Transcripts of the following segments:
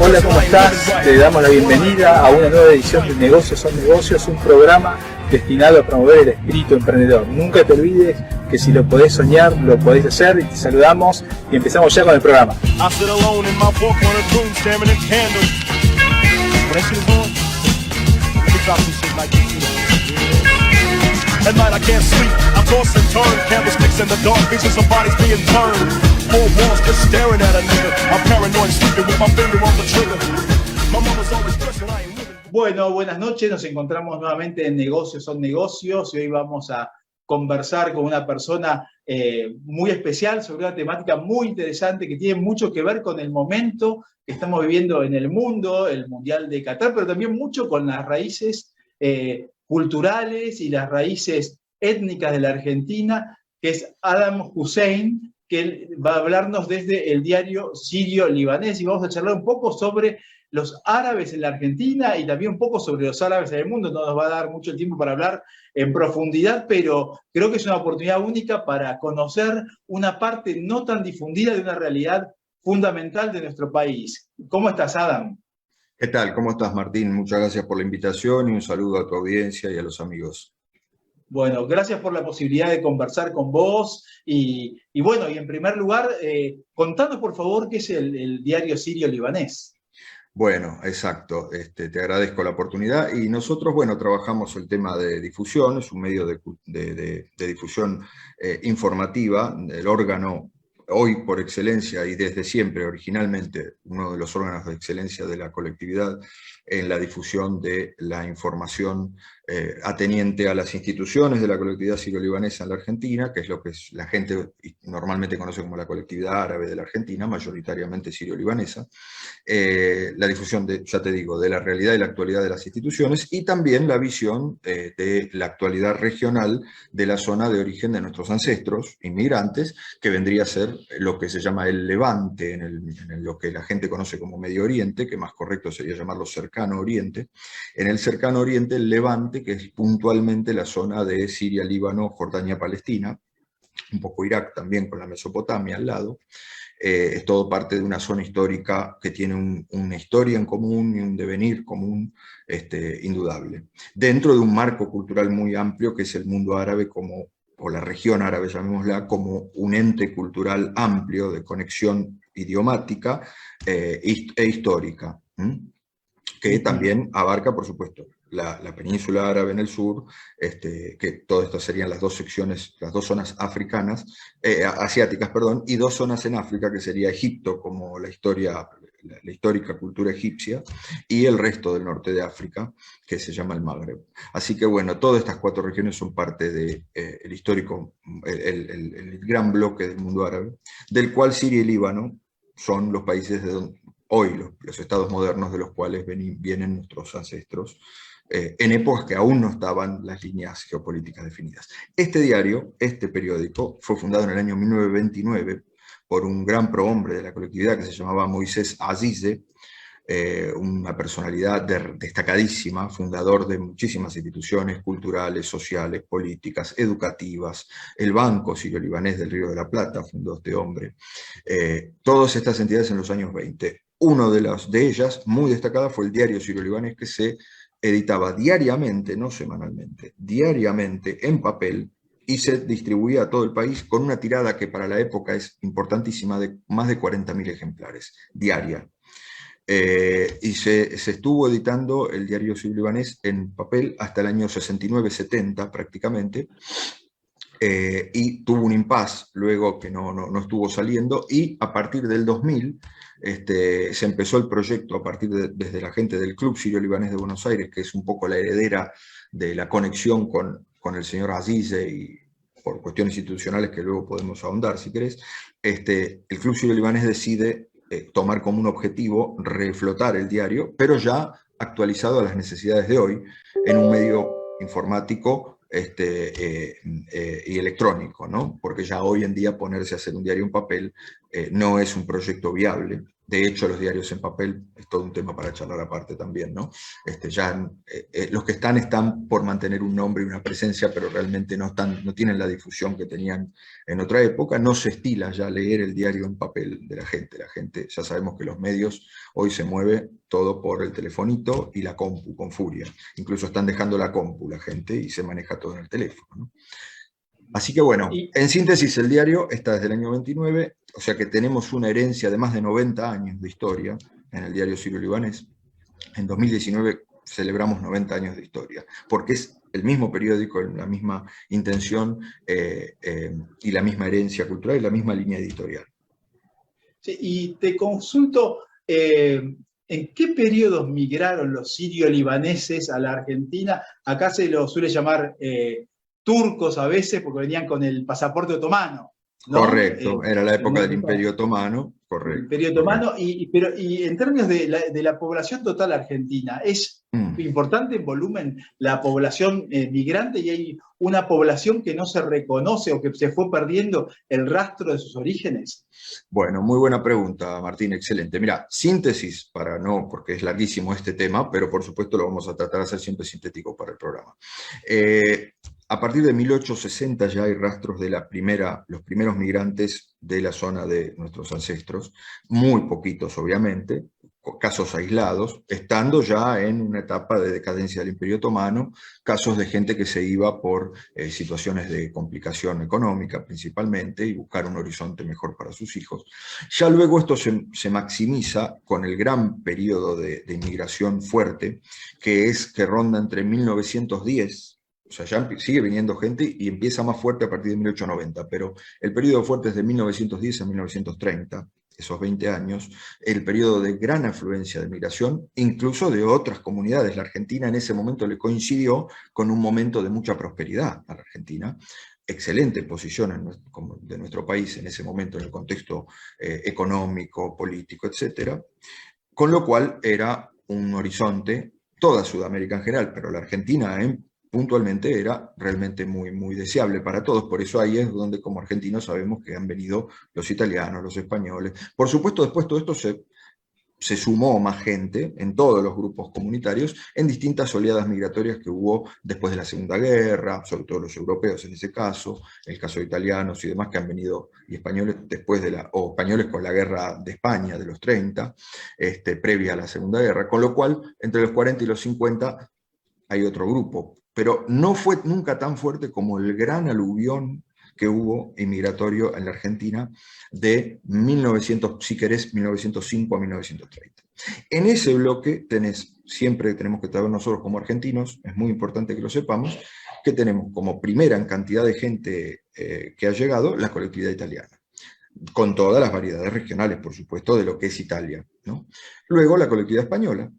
Hola, ¿cómo estás? Te damos la bienvenida a una nueva edición de Negocios son Negocios, un programa destinado a promover el espíritu emprendedor. Nunca te olvides que si lo podés soñar, lo podés hacer, y te saludamos y empezamos ya con el programa. At night I can't sleep, I toss and turn. Candlesticks in the dark, visions of bodies being turned. Four walls just staring at a nigga. I'm paranoid, sleeping with my finger on the trigger. My mama's always stressing I ain't living. Bueno, buenas noches, nos encontramos nuevamente en Negocios son Negocios y hoy vamos a conversar con una persona muy especial sobre una temática muy interesante que tiene mucho que ver con el momento que estamos viviendo en el mundo, el Mundial de Qatar, pero también mucho con las raíces culturales y las raíces étnicas de la Argentina, que es Adam Hussein, que va a hablarnos desde el diario sirio-libanés, y vamos a charlar un poco sobre los árabes en la Argentina y también un poco sobre los árabes en el mundo. No nos va a dar mucho tiempo para hablar en profundidad, pero creo que es una oportunidad única para conocer una parte no tan difundida de una realidad fundamental de nuestro país. ¿Cómo estás, Adam? ¿Qué tal? ¿Cómo estás, Martín? Muchas gracias por la invitación y un saludo a tu audiencia y a los amigos. Bueno, gracias por la posibilidad de conversar con vos. Y bueno, y en primer lugar, contanos por favor qué es el diario sirio-libanés. Bueno, exacto. Te agradezco la oportunidad. Y nosotros, bueno, trabajamos el tema de difusión, es un medio de difusión informativa, el órgano hoy por excelencia y desde siempre, originalmente, uno de los órganos de excelencia de la colectividad en la difusión de la información ateniente a las instituciones de la colectividad sirio-libanesa en la Argentina, que es lo que la gente normalmente conoce como la colectividad árabe de la Argentina, mayoritariamente sirio-libanesa. La difusión, ya te digo, de la realidad y la actualidad de las instituciones, y también la visión de la actualidad regional de la zona de origen de nuestros ancestros inmigrantes, que vendría a ser lo que se llama el Levante, en lo que la gente conoce como Medio Oriente, que más correcto sería llamarlo Cercano Oriente. En el Cercano Oriente, el Levante, que es puntualmente la zona de Siria, Líbano, Jordania, Palestina, un poco Irak también con la Mesopotamia al lado. Es todo parte de una zona histórica que tiene una historia en común y un devenir común indudable. Dentro de un marco cultural muy amplio que es el mundo árabe o la región árabe, llamémosla, como un ente cultural amplio de conexión idiomática e histórica, que también abarca, por supuesto, la península árabe en el sur, que todas estas serían las dos secciones, las dos zonas asiáticas, y dos zonas en África, que sería Egipto, como la histórica cultura egipcia, y el resto del norte de África, que se llama el Magreb. Así que bueno, todas estas cuatro regiones son parte del histórico, el gran bloque del mundo árabe, del cual Siria y Líbano son los países de donde hoy los estados modernos de los cuales vienen nuestros ancestros, en épocas que aún no estaban las líneas geopolíticas definidas. Este periódico, fue fundado en el año 1929 por un gran prohombre de la colectividad que se llamaba Moisés Azize, una personalidad destacadísima, fundador de muchísimas instituciones culturales, sociales, políticas, educativas. El Banco Sirio-Libanés del Río de la Plata fundó este hombre. Todas estas entidades en los años 20. Una de ellas, muy destacada, fue el diario sirio-libanés, que se editaba diariamente, no semanalmente, diariamente en papel, y se distribuía a todo el país con una tirada que para la época es importantísima, de más de 40.000 ejemplares, diaria. Y se estuvo editando el diario sirio-libanés en papel hasta el año 69-70 prácticamente, y tuvo un impasse luego que no estuvo saliendo, y a partir del 2000 se empezó el proyecto desde la gente del Club Sirio-Libanés de Buenos Aires, que es un poco la heredera de la conexión con el señor Azize, y por cuestiones institucionales que luego podemos ahondar si querés, el Club Sirio-Libanés decide tomar como un objetivo reflotar el diario, pero ya actualizado a las necesidades de hoy, en un medio informático y electrónico, ¿no? Porque ya hoy en día ponerse a hacer un diario en papel no es un proyecto viable, De hecho, los diarios en papel es todo un tema para charlar aparte también, ¿no? Los que están por mantener un nombre y una presencia, pero realmente no tienen la difusión que tenían en otra época. No se estila ya leer el diario en papel de la gente. La gente, ya sabemos que los medios hoy se mueve todo por el telefonito y la compu con furia. Incluso están dejando la compu la gente y se maneja todo en el teléfono, ¿no? Así que bueno, en síntesis, el diario está desde el año 29, o sea que tenemos una herencia de más de 90 años de historia en el diario sirio-libanés. En 2019 celebramos 90 años de historia, porque es el mismo periódico, la misma intención y la misma herencia cultural y la misma línea editorial. Sí, y te consulto, ¿en qué periodos migraron los sirio-libaneses a la Argentina? Acá se los suele llamar turcos a veces, porque venían con el pasaporte otomano, ¿no? Correcto, era la época del Imperio Otomano, correcto. Imperio Otomano, y en términos de la población total argentina, ¿es importante en volumen la población migrante y hay una población que no se reconoce o que se fue perdiendo el rastro de sus orígenes? Bueno, muy buena pregunta, Martín, excelente. Mira, síntesis, porque es larguísimo este tema, pero por supuesto lo vamos a tratar de hacer siempre sintético para el programa. A partir de 1860 ya hay rastros de los primeros migrantes de la zona de nuestros ancestros, muy poquitos obviamente, casos aislados, estando ya en una etapa de decadencia del Imperio Otomano, casos de gente que se iba por situaciones de complicación económica principalmente y buscar un horizonte mejor para sus hijos. Ya luego esto se maximiza con el gran periodo de inmigración fuerte, que ronda entre 1910, o sea, ya sigue viniendo gente y empieza más fuerte a partir de 1890, pero el periodo fuerte es de 1910 a 1930, esos 20 años, el periodo de gran afluencia de migración, incluso de otras comunidades. La Argentina en ese momento le coincidió con un momento de mucha prosperidad a la Argentina, excelente posición de nuestro país en ese momento en el contexto económico, político, etc. Con lo cual era un horizonte, toda Sudamérica en general, pero la Argentina puntualmente era realmente muy, muy deseable para todos. Por eso ahí es donde como argentinos sabemos que han venido los italianos, los españoles. Por supuesto, después todo esto se sumó más gente en todos los grupos comunitarios en distintas oleadas migratorias que hubo después de la Segunda Guerra, sobre todo los europeos en ese caso, el caso de italianos y demás que han venido, y españoles o españoles con la guerra de España de los 30, previa a la Segunda Guerra, con lo cual entre los 40 y los 50 hay otro grupo, pero no fue nunca tan fuerte como el gran aluvión que hubo inmigratorio en la Argentina de 1905 a 1930. En ese bloque siempre tenemos que saber nosotros como argentinos, es muy importante que lo sepamos, que tenemos como primera en cantidad de gente que ha llegado la colectividad italiana, con todas las variedades regionales, por supuesto, de lo que es Italia, ¿no? Luego la colectividad española,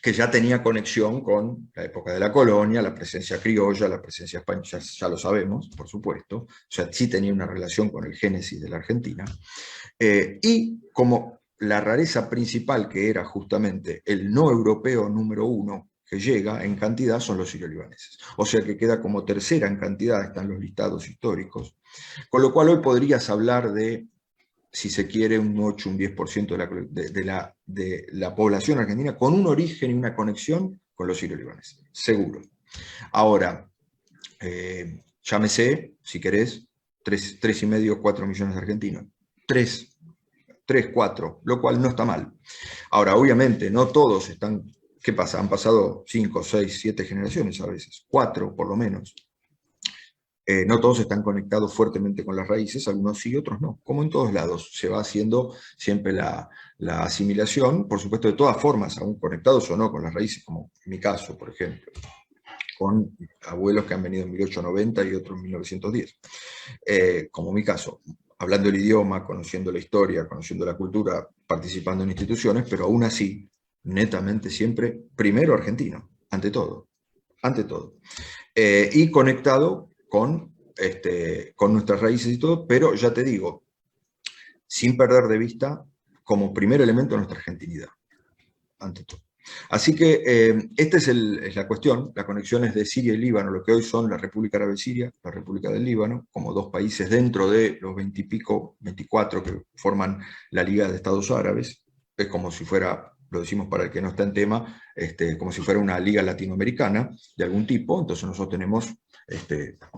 que ya tenía conexión con la época de la colonia, la presencia criolla, la presencia española, ya lo sabemos, por supuesto, o sea, sí tenía una relación con el génesis de la Argentina, y como la rareza principal, que era justamente el no europeo número uno que llega en cantidad, son los sirio-libaneses. O sea que queda como tercera en cantidad, están los listados históricos, con lo cual hoy podrías hablar de, si se quiere, un 8, un 10% de la población argentina con un origen y una conexión con los sirio-libaneses, seguro. Ahora, llámese, si querés, 3,5, 4 millones de argentinos. 3, 4, lo cual no está mal. Ahora, obviamente, no todos están... ¿Qué pasa? Han pasado 5, 6, 7 generaciones a veces, 4 por lo menos. No todos están conectados fuertemente con las raíces, algunos sí, otros no. Como en todos lados, se va haciendo siempre la asimilación, por supuesto, de todas formas, aún conectados o no con las raíces, como en mi caso, por ejemplo, con abuelos que han venido en 1890 y otros en 1910. Como mi caso, hablando el idioma, conociendo la historia, conociendo la cultura, participando en instituciones, pero aún así, netamente siempre, primero argentino, ante todo. Y conectado con nuestras raíces y todo, pero ya te digo, sin perder de vista como primer elemento nuestra argentinidad, ante todo. Así que esta es la cuestión, las conexiones de Siria y Líbano, lo que hoy son la República Árabe Siria, la República del Líbano, como dos países dentro de los 20 y pico, 24 que forman la Liga de Estados Árabes. Es como si fuera, lo decimos para el que no está en tema, como si fuera una liga latinoamericana de algún tipo. Entonces nosotros tenemos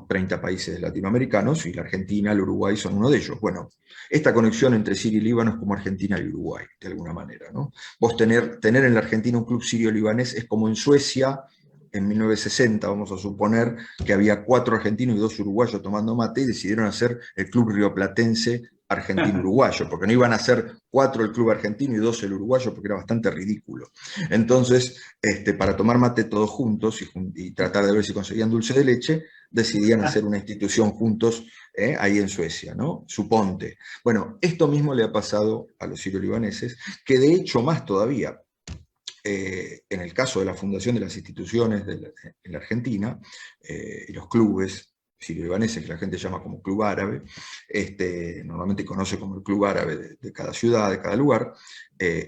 30 países latinoamericanos y la Argentina, el Uruguay son uno de ellos. Bueno, esta conexión entre Siria y Líbano es como Argentina y Uruguay, de alguna manera, ¿no? Vos tener en la Argentina un club sirio-libanés es como en Suecia, en 1960, vamos a suponer, que había 4 argentinos y 2 uruguayos tomando mate y decidieron hacer el club rioplatense argentino-uruguayo, porque no iban a ser 4 el club argentino y 2 el uruguayo, porque era bastante ridículo. Entonces, para tomar mate todos juntos y tratar de ver si conseguían dulce de leche, decidían hacer una institución juntos ahí en Suecia, ¿no? Suponte. Bueno, esto mismo le ha pasado a los sirio-libaneses, que de hecho más todavía, en el caso de la fundación de las instituciones en la Argentina, y los clubes sirio-libaneses, que la gente llama como club árabe, normalmente conoce como el club árabe de cada ciudad, de cada lugar,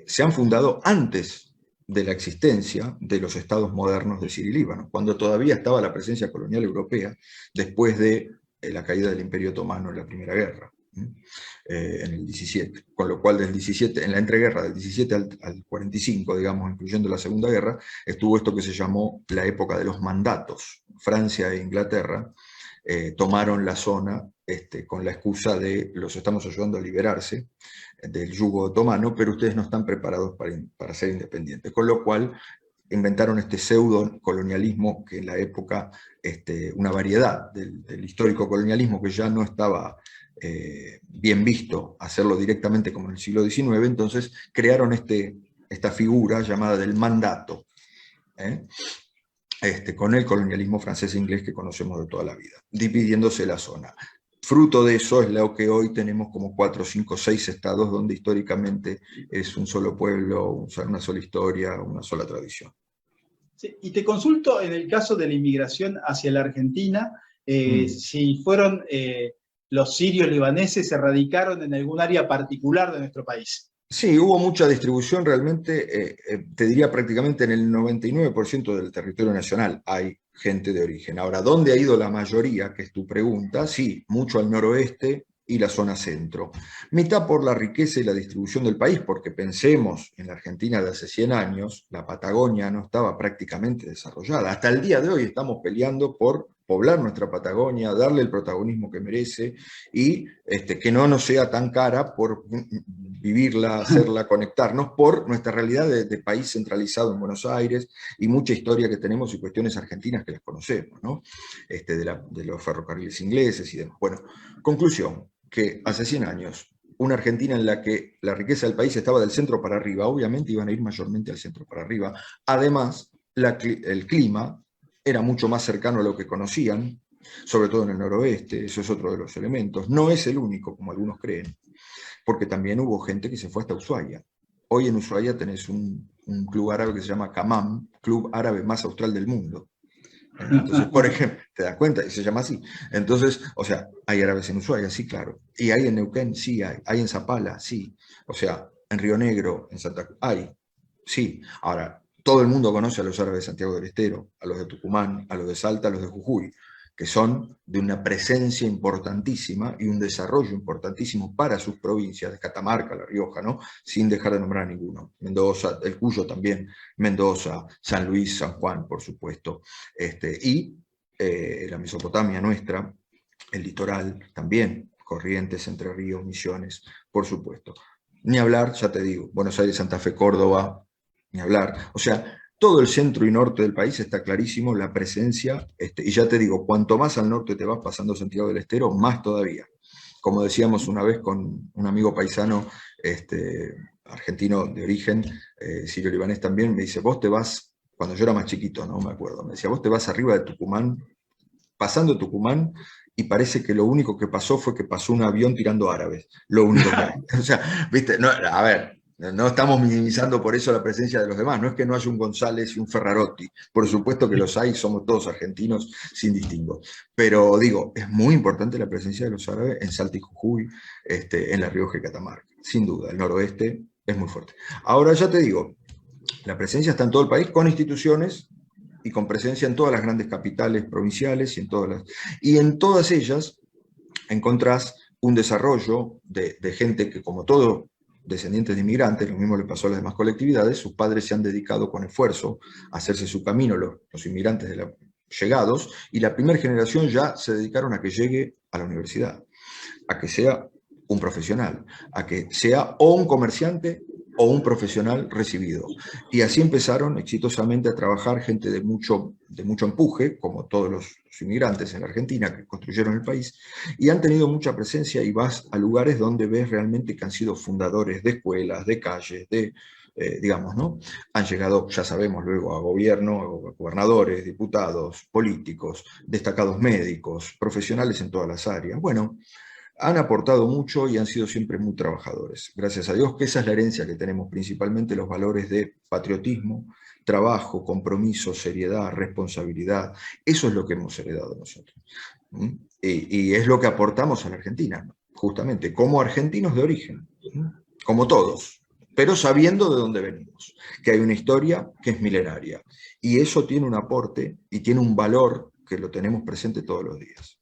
se han fundado antes de la existencia de los estados modernos de Siria y Líbano, cuando todavía estaba la presencia colonial europea, después de la caída del Imperio Otomano en la Primera Guerra. En el 17, con lo cual del 17, en la entreguerra del 17 al 45, digamos, incluyendo la Segunda Guerra, estuvo esto que se llamó la época de los mandatos. Francia e Inglaterra tomaron la zona con la excusa de los estamos ayudando a liberarse del yugo otomano, pero ustedes no están preparados para ser independientes, con lo cual inventaron este pseudo colonialismo que en la época, una variedad del histórico colonialismo que ya no estaba bien visto hacerlo directamente como en el siglo XIX, entonces crearon esta figura llamada del mandato, con el colonialismo francés e inglés que conocemos de toda la vida, dividiéndose la zona. Fruto de eso es lo que hoy tenemos como 4, 5, 6 estados donde históricamente es un solo pueblo, una sola historia, una sola tradición. Sí, y te consulto en el caso de la inmigración hacia la Argentina, si fueron los sirios libaneses se radicaron en algún área particular de nuestro país. Sí, hubo mucha distribución realmente, te diría prácticamente en el 99% del territorio nacional hay gente de origen. Ahora, ¿dónde ha ido la mayoría, que es tu pregunta? Sí, mucho al noroeste y la zona centro. Mitad por la riqueza y la distribución del país, porque pensemos en la Argentina de hace 100 años, la Patagonia no estaba prácticamente desarrollada. Hasta el día de hoy estamos peleando por poblar nuestra Patagonia, darle el protagonismo que merece y que no nos sea tan cara por vivirla, hacerla, conectarnos, por nuestra realidad de país centralizado en Buenos Aires y mucha historia que tenemos y cuestiones argentinas que las conocemos, ¿no? De los ferrocarriles ingleses y demás. Bueno, conclusión, que hace 100 años, una Argentina en la que la riqueza del país estaba del centro para arriba, obviamente iban a ir mayormente al centro para arriba. Además, el clima era mucho más cercano a lo que conocían, sobre todo en el noroeste, eso es otro de los elementos. No es el único, como algunos creen, porque también hubo gente que se fue hasta Ushuaia. Hoy en Ushuaia tenés un club árabe que se llama Camam, club árabe más austral del mundo. Entonces, por ejemplo, ¿te das cuenta? Y se llama así. Entonces, o sea, hay árabes en Ushuaia, sí, claro. Y hay en Neuquén, sí hay. Hay en Zapala, sí. O sea, en Río Negro, en Santa Cruz, hay. Sí. Ahora, todo el mundo conoce a los árabes de Santiago del Estero, a los de Tucumán, a los de Salta, a los de Jujuy, que son de una presencia importantísima y un desarrollo importantísimo para sus provincias, de Catamarca, La Rioja, ¿no? Sin dejar de nombrar a ninguno. Mendoza, el Cuyo también, Mendoza, San Luis, San Juan, por supuesto, y la Mesopotamia nuestra, el litoral también, Corrientes, Entre Ríos, Misiones, por supuesto. Ni hablar, ya te digo, Buenos Aires, Santa Fe, Córdoba, ni hablar. O sea, todo el centro y norte del país está clarísimo la presencia, y ya te digo, cuanto más al norte te vas pasando Santiago del Estero, más todavía. Como decíamos una vez con un amigo paisano argentino de origen, sirio-libanés también, me dice, vos te vas, cuando yo era más chiquito, no me acuerdo, me decía, vos te vas arriba de Tucumán, pasando Tucumán, y parece que lo único que pasó fue que pasó un avión tirando árabes. Lo único que hay. O sea, viste, no, a ver, no estamos minimizando por eso la presencia de los demás, no es que no haya un González y un Ferrarotti, por supuesto que los hay, somos todos argentinos sin distingo, pero digo, es muy importante la presencia de los árabes en Salta y Jujuy, en La Rioja y Catamarca, sin duda, el noroeste es muy fuerte. Ahora ya te digo, La presencia está en todo el país con instituciones y con presencia en todas las grandes capitales provinciales y en todas ellas encontrás un desarrollo de gente que, como todo descendientes de inmigrantes, lo mismo le pasó a las demás colectividades, sus padres se han dedicado con esfuerzo a hacerse su camino, los inmigrantes llegados, y la primera generación ya se dedicaron a que llegue a la universidad, a que sea un profesional, a que sea o un comerciante o un profesional recibido. Y así empezaron exitosamente a trabajar gente de mucho empuje, como todos los inmigrantes en la Argentina que construyeron el país, y han tenido mucha presencia, y vas a lugares donde ves realmente que han sido fundadores de escuelas, de calles, digamos, ¿no? Han llegado, ya sabemos, luego a gobierno, gobernadores, diputados, políticos, destacados médicos, profesionales en todas las áreas. Bueno, han aportado mucho y han sido siempre muy trabajadores. Gracias a Dios que esa es la herencia que tenemos, principalmente los valores de patriotismo, trabajo, compromiso, seriedad, responsabilidad. Eso es lo que hemos heredado nosotros. Y es lo que aportamos a la Argentina, justamente, como argentinos de origen, como todos, pero sabiendo de dónde venimos, que hay una historia que es milenaria. Y eso tiene un aporte y tiene un valor que lo tenemos presente todos los días.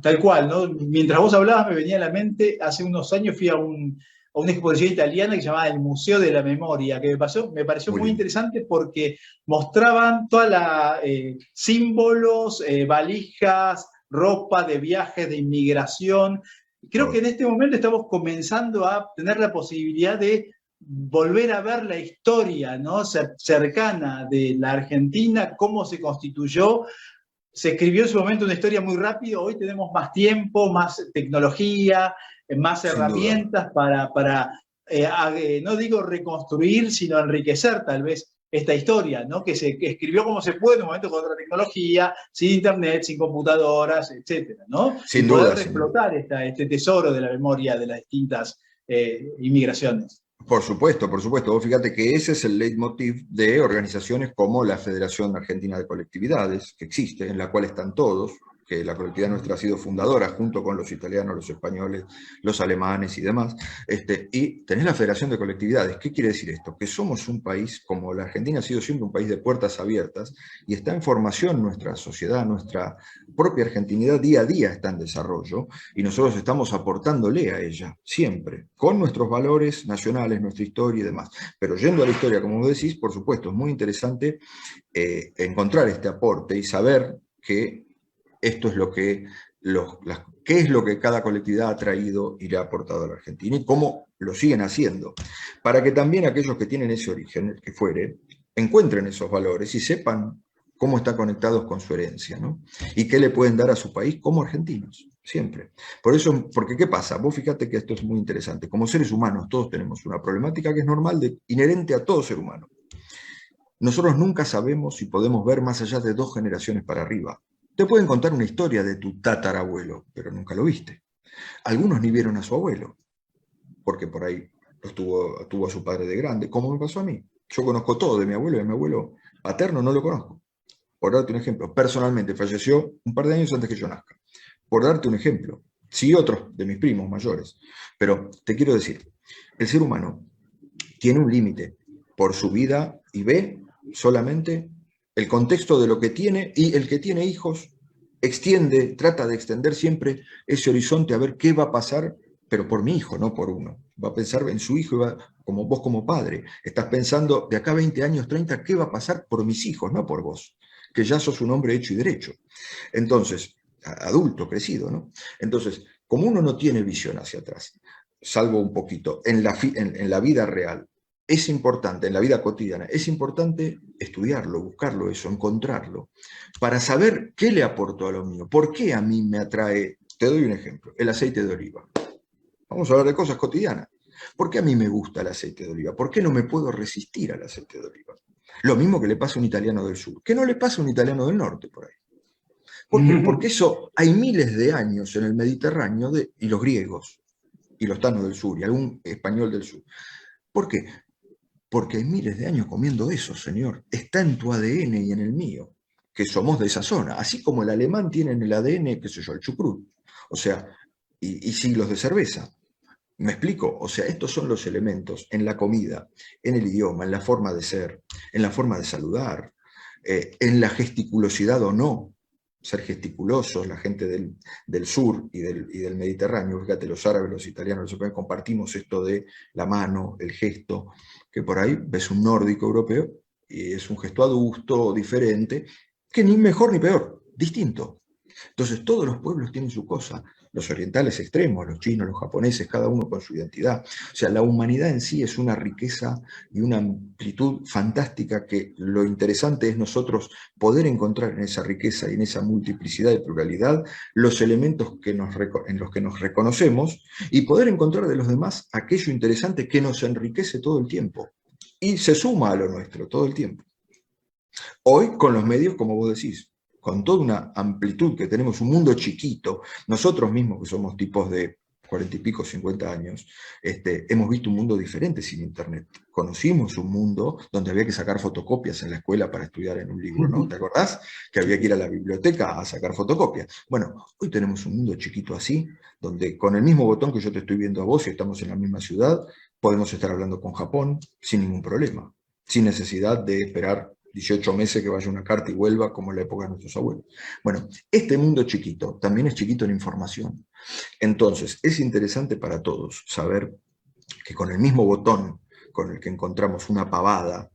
Tal cual, ¿no? Mientras vos hablabas me venía a la mente, hace unos años fui a una exposición italiana que se llamaba el Museo de la Memoria, que me pareció muy interesante porque mostraban todos símbolos, valijas, ropa de viajes, de inmigración. Creo que en este momento estamos comenzando a tener la posibilidad de volver a ver la historia, ¿no? Cercana de la Argentina, cómo se constituyó. Se escribió en su momento una historia muy rápido, hoy tenemos más tiempo, más tecnología, más herramientas para no digo reconstruir, sino enriquecer tal vez esta historia, ¿no? Que se escribió como se puede en un momento con otra tecnología, sin internet, sin computadoras, etcétera, ¿no? Sin y duda, poder explotar este tesoro de la memoria de las distintas inmigraciones. Por supuesto, por supuesto. Vos fíjate que ese es el leitmotiv de organizaciones como la Federación Argentina de Colectividades, que existe, en la cual están todos, que la colectividad nuestra ha sido fundadora junto con los italianos, los españoles, los alemanes y demás. Y tenés la Federación de Colectividades. ¿Qué quiere decir esto? Que somos un país, como la Argentina ha sido siempre un país de puertas abiertas, y está en formación nuestra sociedad, nuestra propia argentinidad día a día está en desarrollo, y nosotros estamos aportándole a ella, siempre, con nuestros valores nacionales, nuestra historia y demás. Pero yendo a la historia, como vos decís, por supuesto, es muy interesante encontrar este aporte y saber que esto es qué es lo que cada colectividad ha traído y le ha aportado a la Argentina y cómo lo siguen haciendo, para que también aquellos que tienen ese origen, el que fuere, encuentren esos valores y sepan cómo están conectados con su herencia, ¿no? Y qué le pueden dar a su país como argentinos, siempre. Por eso, porque ¿qué pasa? Vos fíjate que esto es muy interesante. Como seres humanos todos tenemos una problemática que es normal, inherente a todo ser humano. Nosotros nunca sabemos si podemos ver más allá de 2 generaciones para arriba. Te pueden contar una historia de tu tatarabuelo, pero nunca lo viste. Algunos ni vieron a su abuelo, porque por ahí tuvo a su padre de grande, como me pasó a mí. Yo conozco todo de mi abuelo y de mi abuelo paterno no lo conozco. Por darte un ejemplo, personalmente falleció un par de años antes que yo nazca. Por darte un ejemplo, sí otros de mis primos mayores. Pero te quiero decir, el ser humano tiene un límite por su vida y ve solamente el contexto de lo que tiene, y el que tiene hijos trata de extender siempre ese horizonte a ver qué va a pasar, pero por mi hijo, no por uno. Va a pensar en su hijo, y como vos como padre, estás pensando de acá 20 años, 30, ¿qué va a pasar por mis hijos, no por vos? Que ya sos un hombre hecho y derecho. Entonces, adulto, crecido, ¿no? Entonces, como uno no tiene visión hacia atrás, salvo un poquito, en la vida real, es importante, en la vida cotidiana, es importante estudiarlo, buscarlo eso, encontrarlo, para saber qué le aportó a lo mío, por qué a mí me atrae, te doy un ejemplo, el aceite de oliva. Vamos a hablar de cosas cotidianas. ¿Por qué a mí me gusta el aceite de oliva? ¿Por qué no me puedo resistir al aceite de oliva? Lo mismo que le pasa a un italiano del sur, que no le pasa a un italiano del norte por ahí. ¿Por qué? Porque eso hay miles de años en el Mediterráneo, y los griegos, y los tanos del sur, y algún español del sur. ¿Por qué? Porque hay miles de años comiendo eso, señor. Está en tu ADN y en el mío, que somos de esa zona. Así como el alemán tiene en el ADN, qué sé yo, el chucrut. O sea, y siglos de cerveza. ¿Me explico? O sea, estos son los elementos en la comida, en el idioma, en la forma de ser, en la forma de saludar, en la gesticulosidad o no, ser gesticulosos, la gente del sur y del Mediterráneo, fíjate, los árabes, los italianos, los españoles, compartimos esto de la mano, el gesto, que por ahí ves un nórdico europeo y es un gesto adusto, diferente, que ni mejor ni peor, distinto. Entonces todos los pueblos tienen su cosa, los orientales extremos, los chinos, los japoneses, cada uno con su identidad. O sea, la humanidad en sí es una riqueza y una amplitud fantástica que lo interesante es nosotros poder encontrar en esa riqueza y en esa multiplicidad y pluralidad los elementos en los que nos reconocemos y poder encontrar de los demás aquello interesante que nos enriquece todo el tiempo y se suma a lo nuestro todo el tiempo. Hoy, con los medios, como vos decís, con toda una amplitud que tenemos, un mundo chiquito, nosotros mismos que somos tipos de 40 y pico, 50 años, hemos visto un mundo diferente sin Internet. Conocimos un mundo donde había que sacar fotocopias en la escuela para estudiar en un libro, ¿no? ¿Te acordás? Que había que ir a la biblioteca a sacar fotocopias. Bueno, hoy tenemos un mundo chiquito así, donde con el mismo botón que yo te estoy viendo a vos y estamos en la misma ciudad, podemos estar hablando con Japón sin ningún problema, sin necesidad de esperar 18 meses que vaya una carta y vuelva, como en la época de nuestros abuelos. Bueno, este mundo chiquito también es chiquito en información. Entonces, es interesante para todos saber que con el mismo botón con el que encontramos una pavada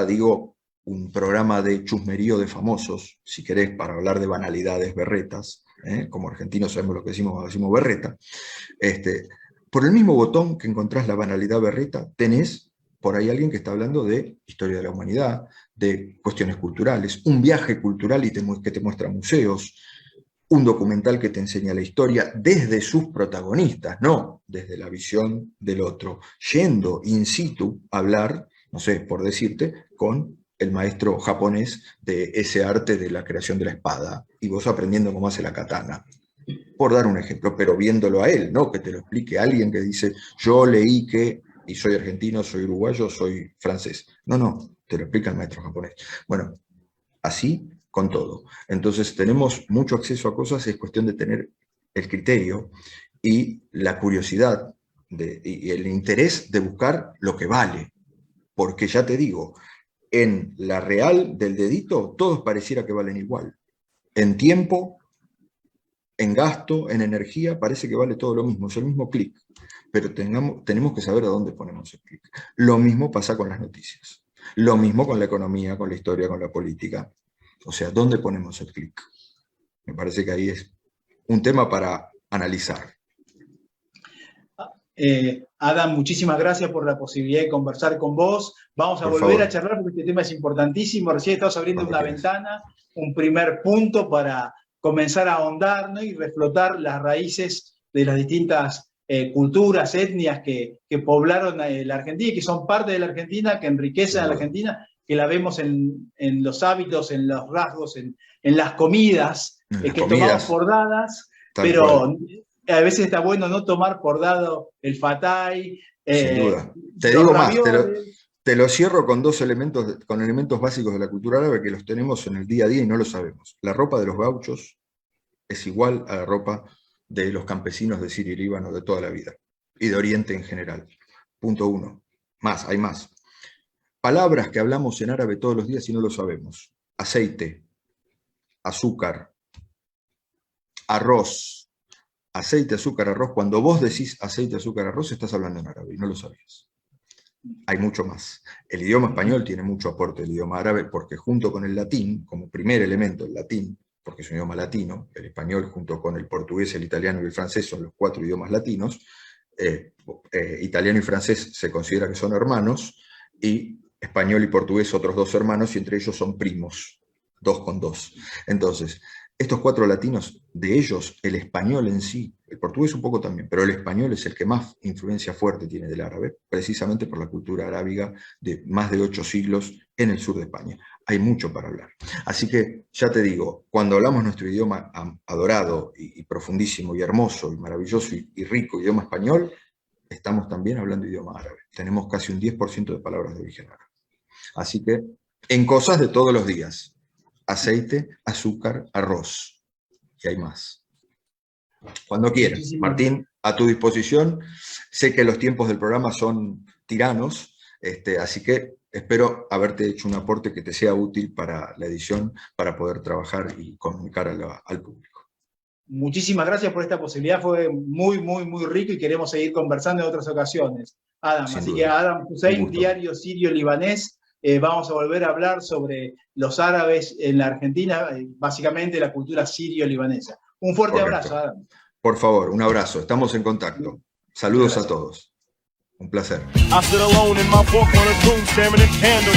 digo, un programa de chusmerío de famosos, si querés, para hablar de banalidades berretas, como argentinos sabemos lo que decimos berreta, por el mismo botón que encontrás la banalidad berreta, tenés por ahí alguien que está hablando de historia de la humanidad, de cuestiones culturales, un viaje cultural que te muestra museos, un documental que te enseña la historia desde sus protagonistas, no desde la visión del otro, yendo in situ a hablar, no sé, por decirte, con el maestro japonés de ese arte de la creación de la espada, y vos aprendiendo cómo hace la katana. Por dar un ejemplo, pero viéndolo a él, no que te lo explique alguien que dice, yo leí que y soy argentino, soy uruguayo, soy francés. No, te lo explica el maestro japonés. Bueno, así con todo. Entonces tenemos mucho acceso a cosas, es cuestión de tener el criterio y la curiosidad y el interés de buscar lo que vale. Porque ya te digo, en la real del dedito, todos pareciera que valen igual. En tiempo, en gasto, en energía, parece que vale todo lo mismo, es el mismo clic. Pero tenemos que saber a dónde ponemos el clic. Lo mismo pasa con las noticias. Lo mismo con la economía, con la historia, con la política. O sea, ¿dónde ponemos el clic? Me parece que ahí es un tema para analizar. Adam, muchísimas gracias por la posibilidad de conversar con vos. Vamos a volver a charlar porque este tema es importantísimo. Recién estamos abriendo una ventana, un primer punto para comenzar a ahondar, ¿no? Y reflotar las raíces de las distintas culturas, etnias que poblaron la Argentina y que son parte de la Argentina, que enriquecen a la Argentina, que la vemos en los hábitos, en los rasgos, en las comidas, tomamos por dadas, pero a veces está bueno no tomar por dado el fatay. Sin duda. Te digo más, te lo cierro con con elementos básicos de la cultura árabe que los tenemos en el día a día y no lo sabemos. La ropa de los gauchos es igual a la ropa de los campesinos de Siria y Líbano de toda la vida, y de Oriente en general. Punto 1. Hay más. Palabras que hablamos en árabe todos los días y no lo sabemos. Aceite, azúcar, arroz. Aceite, azúcar, arroz. Cuando vos decís aceite, azúcar, arroz, estás hablando en árabe y no lo sabías. Hay mucho más. El idioma español tiene mucho aporte del idioma árabe porque junto con el latín, como primer elemento, el latín, porque es un idioma latino, el español junto con el portugués, el italiano y el francés son los 4 idiomas latinos, italiano y francés se considera que son hermanos, y español y portugués otros 2 hermanos, y entre ellos son primos, 2 con 2. Entonces, estos 4 latinos, de ellos, el español en sí, el portugués un poco también, pero el español es el que más influencia fuerte tiene del árabe, precisamente por la cultura arábiga de más de 8 siglos en el sur de España. Hay mucho para hablar. Así que, ya te digo, cuando hablamos nuestro idioma adorado y profundísimo y hermoso y maravilloso y rico, idioma español, estamos también hablando idioma árabe. Tenemos casi un 10% de palabras de origen árabe. Así que, en cosas de todos los días, aceite, azúcar, arroz, y hay más. Cuando quieras. Muchísimas Martín, a tu disposición. Sé que los tiempos del programa son tiranos, así que espero haberte hecho un aporte que te sea útil para la edición, para poder trabajar y comunicar al público. Muchísimas gracias por esta posibilidad, fue muy, muy, muy rico y queremos seguir conversando en otras ocasiones. Adam, Sin así duda. que Adam Un Hussein, gusto. Diario Sirio-Libanés, vamos a volver a hablar sobre los árabes en la Argentina, básicamente la cultura sirio-libanesa. Un fuerte Correcto. abrazo, Adam. Por favor, un abrazo. Estamos en contacto. Saludos a todos. Un placer. I sit alone in my four-corner room staring at candles.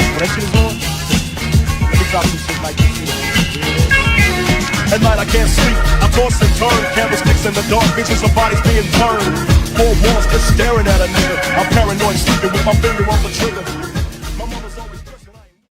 When that shit is on, let me drop some shit like this. At night I can't sleep, I toss and turn. Candlesticks in the dark, visions of bodies being burned. Four walls just staring at a nigga. I'm paranoid, sleeping with my finger on the trigger.